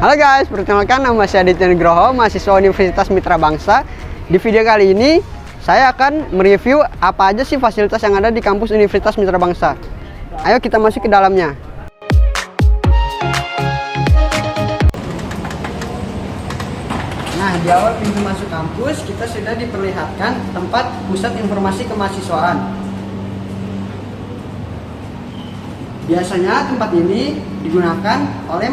Halo guys, perkenalkan nama saya Aditya Nugroho, mahasiswa Universitas Mitra Bangsa. Di video kali ini, saya akan mereview apa aja sih fasilitas yang ada di kampus Universitas Mitra Bangsa. Ayo kita masuk ke dalamnya. Nah, di awal pintu masuk kampus, kita sudah diperlihatkan tempat pusat informasi kemahasiswaan. Biasanya tempat ini digunakan oleh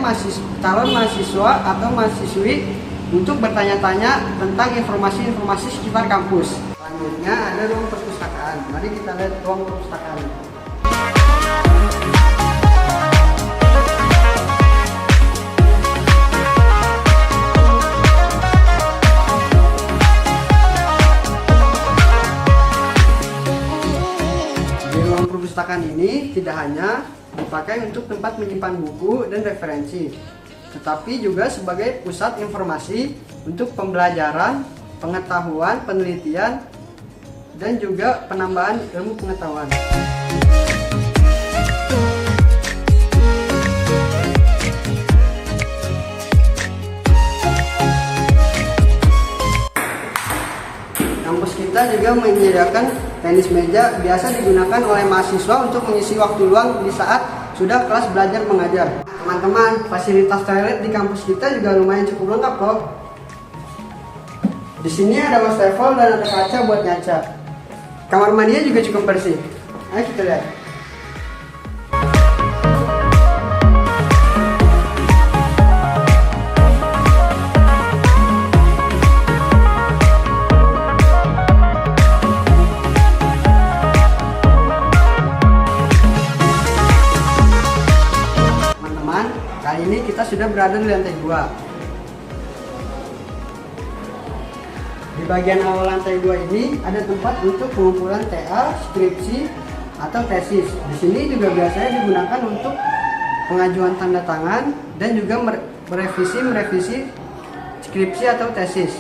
calon mahasiswa atau mahasiswi untuk bertanya-tanya tentang informasi-informasi sekitar kampus. Selanjutnya ada ruang perpustakaan. Mari kita lihat ruang perpustakaan. Di ruang perpustakaan ini tidak hanya dipakai untuk tempat menyimpan buku dan referensi, tetapi juga sebagai pusat informasi untuk pembelajaran, pengetahuan, penelitian, dan juga penambahan ilmu pengetahuan. Kampus kita juga menyediakan tenis meja, biasa digunakan oleh mahasiswa untuk mengisi waktu luang di saat sudah kelas belajar mengajar. Teman-teman, fasilitas toilet di kampus kita juga lumayan cukup lengkap loh. Di sini ada wastafel dan ada kaca buat ngaca. Kamar mandinya juga cukup bersih. Ayo kita lihat. Kali ini kita sudah berada di lantai 2. Di bagian awal lantai 2 ini ada tempat untuk pengumpulan TA, skripsi, atau tesis. Di sini juga biasanya digunakan untuk pengajuan tanda tangan dan juga merevisi skripsi atau tesis.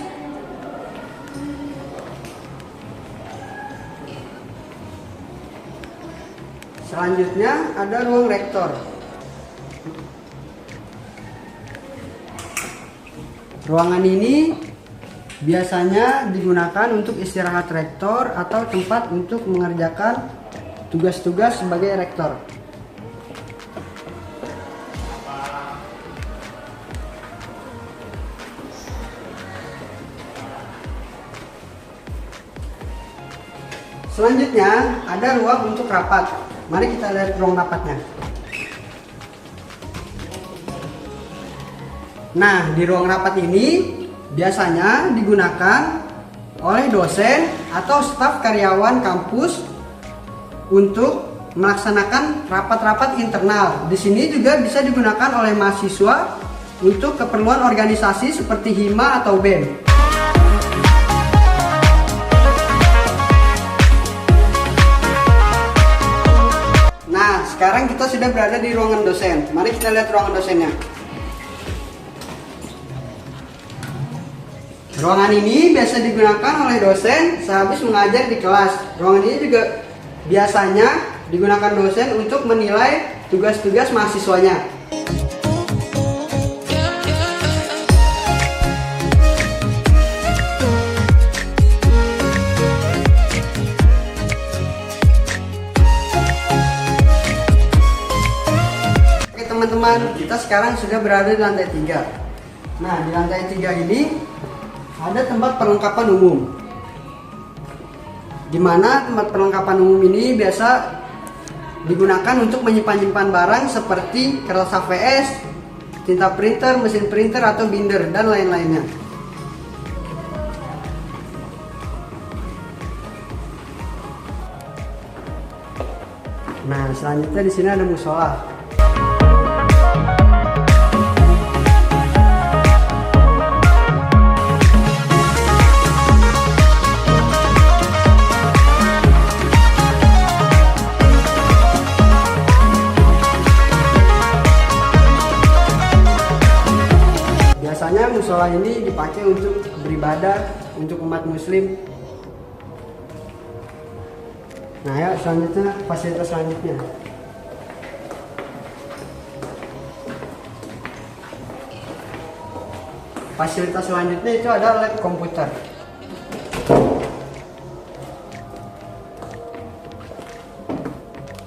Selanjutnya ada ruang rektor. Ruangan ini biasanya digunakan untuk istirahat rektor atau tempat untuk mengerjakan tugas-tugas sebagai rektor. Selanjutnya ada ruang untuk rapat. Mari kita lihat ruang rapatnya. Nah, di ruang rapat ini biasanya digunakan oleh dosen atau staf karyawan kampus untuk melaksanakan rapat-rapat internal. Di sini juga bisa digunakan oleh mahasiswa untuk keperluan organisasi seperti HIMA atau BEM. Nah, sekarang kita sudah berada di ruangan dosen. Mari kita lihat ruangan dosennya. Ruangan ini biasa digunakan oleh dosen sehabis mengajar di kelas. Ruangan ini juga biasanya digunakan dosen untuk menilai tugas-tugas mahasiswanya. Oke teman-teman, kita sekarang sudah berada di lantai 3. Nah, di lantai 3 ini ada tempat perlengkapan umum, di mana tempat perlengkapan umum ini biasa digunakan untuk menyimpan barang seperti kertas HVS, tinta printer, mesin printer atau binder, dan lain-lainnya. Nah, selanjutnya di sini ada musola. Biasanya musola ini dipakai untuk beribadah untuk umat muslim. Nah, ya selanjutnya fasilitas selanjutnya. fasilitas selanjutnya itu ada lab komputer.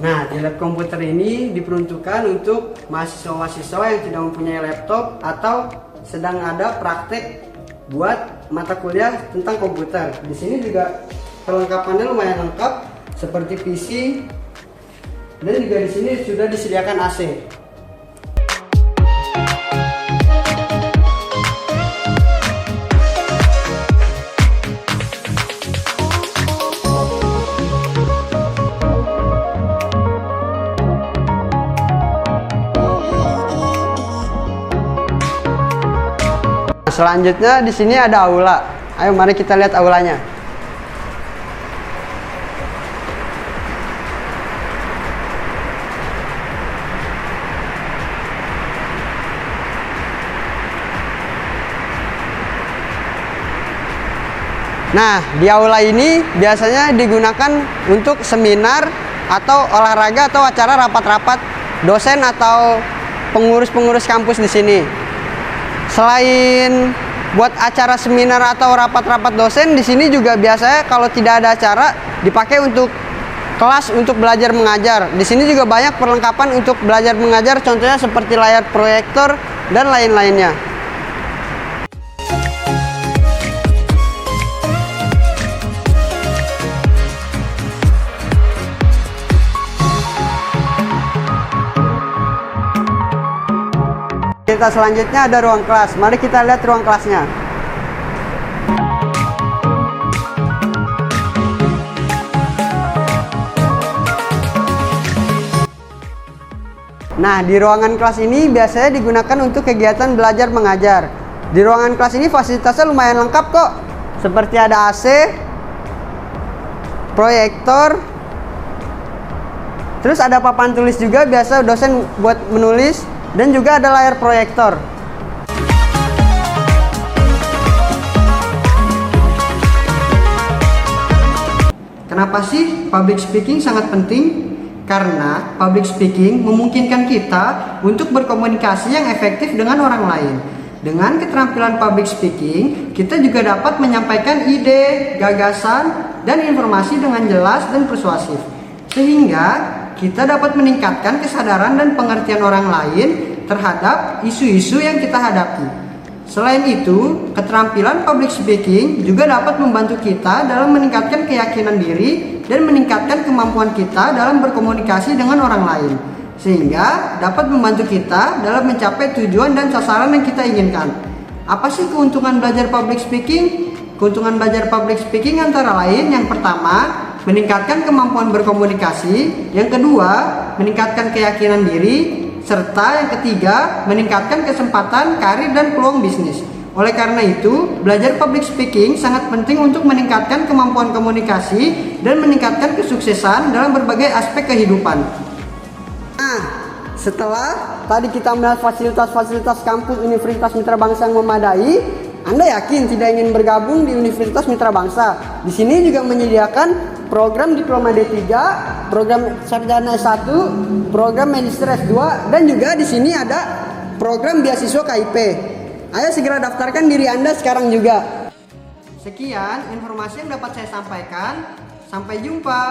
Nah, di lab komputer ini diperuntukkan untuk mahasiswa-mahasiswa yang tidak mempunyai laptop atau sedang ada praktek buat mata kuliah tentang komputer. Di sini juga perlengkapannya lumayan lengkap seperti PC, dan juga di sini sudah disediakan AC. Selanjutnya di sini ada aula. Ayo mari kita lihat aulanya. Nah, di aula ini biasanya digunakan untuk seminar atau olahraga atau acara rapat-rapat dosen atau pengurus-pengurus kampus di sini. Selain buat acara seminar atau rapat-rapat dosen, di sini juga biasanya kalau tidak ada acara dipakai untuk kelas untuk belajar mengajar. Di sini juga banyak perlengkapan untuk belajar mengajar, contohnya seperti layar proyektor dan lain-lainnya. Kita selanjutnya ada ruang kelas. Mari kita lihat ruang kelasnya. Nah, di ruangan kelas ini biasanya digunakan untuk kegiatan belajar mengajar. Di ruangan kelas ini fasilitasnya lumayan lengkap kok. Seperti ada AC, proyektor, terus ada papan tulis juga biasa dosen buat menulis, dan juga ada layar proyektor. Kenapa sih public speaking sangat penting? Karena public speaking memungkinkan kita untuk berkomunikasi yang efektif dengan orang lain. Dengan keterampilan public speaking, kita juga dapat menyampaikan ide, gagasan, dan informasi dengan jelas dan persuasif. Sehingga kita dapat meningkatkan kesadaran dan pengertian orang lain terhadap isu-isu yang kita hadapi. Selain itu, keterampilan public speaking juga dapat membantu kita dalam meningkatkan keyakinan diri dan meningkatkan kemampuan kita dalam berkomunikasi dengan orang lain, sehingga dapat membantu kita dalam mencapai tujuan dan sasaran yang kita inginkan. Apa sih keuntungan belajar public speaking? Keuntungan belajar public speaking antara lain, yang pertama, meningkatkan kemampuan berkomunikasi, yang kedua, meningkatkan keyakinan diri, serta yang ketiga, meningkatkan kesempatan karir dan peluang bisnis. Oleh karena itu, belajar public speaking sangat penting untuk meningkatkan kemampuan komunikasi dan meningkatkan kesuksesan dalam berbagai aspek kehidupan. Nah, setelah tadi kita melihat fasilitas-fasilitas kampus Universitas Mitra Bangsa yang memadai, Anda yakin tidak ingin bergabung di Universitas Mitra Bangsa? Di sini juga menyediakan program Diploma D3, program Sarjana S1, program Magister S2, dan juga di sini ada program beasiswa KIP. Ayo segera daftarkan diri Anda sekarang juga. Sekian informasi yang dapat saya sampaikan. Sampai jumpa.